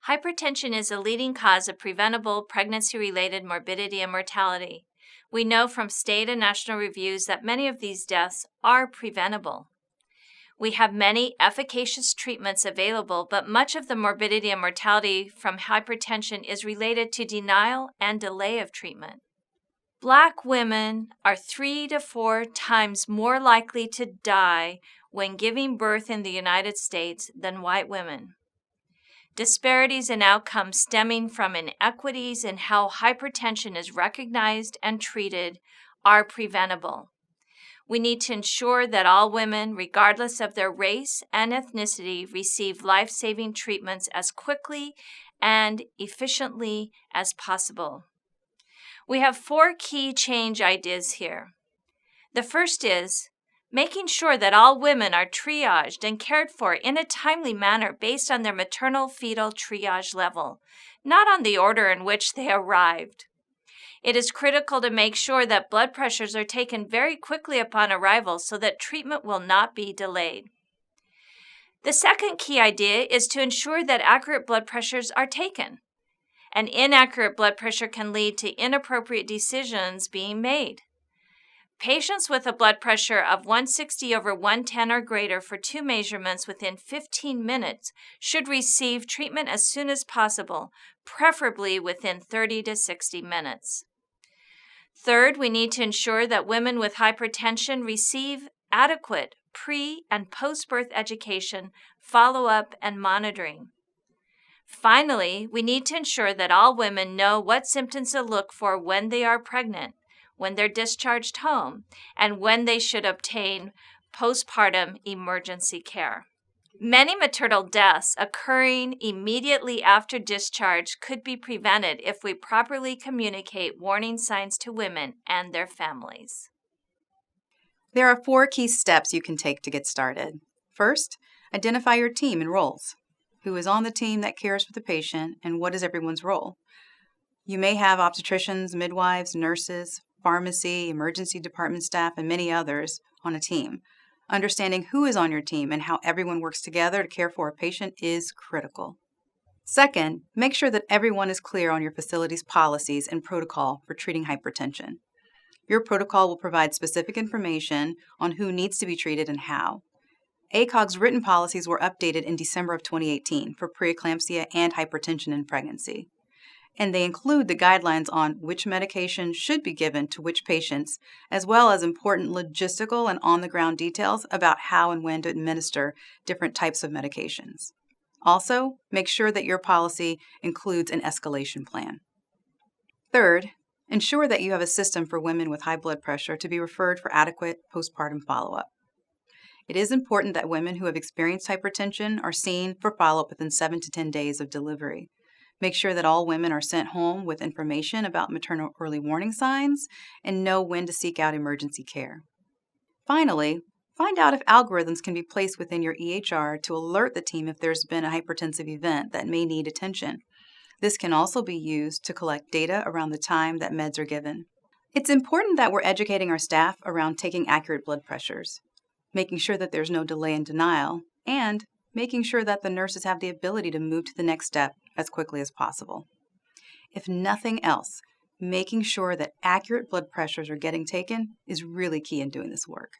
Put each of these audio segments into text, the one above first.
Hypertension is a leading cause of preventable pregnancy-related morbidity and mortality. We know from state and national reviews that many of these deaths are preventable. We have many efficacious treatments available, but much of the morbidity and mortality from hypertension is related to denial and delay of treatment. Black women are 3 to 4 times more likely to die when giving birth in the United States than white women. Disparities in outcomes stemming from inequities in how hypertension is recognized and treated are preventable. We need to ensure that all women, regardless of their race and ethnicity, receive life-saving treatments as quickly and efficiently as possible. We have 4 key change ideas here. The first is making sure that all women are triaged and cared for in a timely manner based on their maternal-fetal triage level, not on the order in which they arrived. It is critical to make sure that blood pressures are taken very quickly upon arrival so that treatment will not be delayed. The second key idea is to ensure that accurate blood pressures are taken. An inaccurate blood pressure can lead to inappropriate decisions being made. Patients with a blood pressure of 160/110 or greater for 2 measurements within 15 minutes should receive treatment as soon as possible, preferably within 30 to 60 minutes. Third, we need to ensure that women with hypertension receive adequate pre- and post-birth education, follow-up, and monitoring. Finally, we need to ensure that all women know what symptoms to look for when they are pregnant, when they're discharged home, and when they should obtain postpartum emergency care. Many maternal deaths occurring immediately after discharge could be prevented if we properly communicate warning signs to women and their families. There are 4 key steps you can take to get started. First, identify your team and roles. Who is on the team that cares for the patient, and what is everyone's role? You may have obstetricians, midwives, nurses, pharmacy, emergency department staff, and many others on a team. Understanding who is on your team and how everyone works together to care for a patient is critical. Second, make sure that everyone is clear on your facility's policies and protocol for treating hypertension. Your protocol will provide specific information on who needs to be treated and how. ACOG's written policies were updated in December of 2018 for preeclampsia and hypertension in pregnancy. And they include the guidelines on which medication should be given to which patients, as well as important logistical and on-the-ground details about how and when to administer different types of medications. Also, make sure that your policy includes an escalation plan. Third, ensure that you have a system for women with high blood pressure to be referred for adequate postpartum follow-up. It is important that women who have experienced hypertension are seen for follow-up within 7 to 10 days of delivery. Make sure that all women are sent home with information about maternal early warning signs and know when to seek out emergency care. Finally, find out if algorithms can be placed within your EHR to alert the team if there's been a hypertensive event that may need attention. This can also be used to collect data around the time that meds are given. It's important that we're educating our staff around taking accurate blood pressures, making sure that there's no delay in denial, and making sure that the nurses have the ability to move to the next step as quickly as possible. If nothing else, making sure that accurate blood pressures are getting taken is really key in doing this work.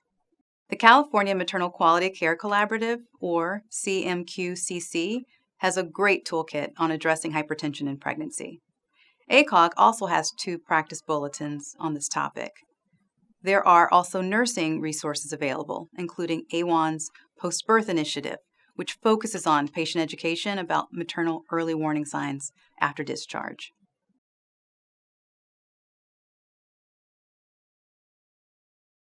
The California Maternal Quality Care Collaborative, or CMQCC, has a great toolkit on addressing hypertension in pregnancy. ACOG also has 2 practice bulletins on this topic. There are also nursing resources available, including AWAN's Post-Birth Initiative, which focuses on patient education about maternal early warning signs after discharge.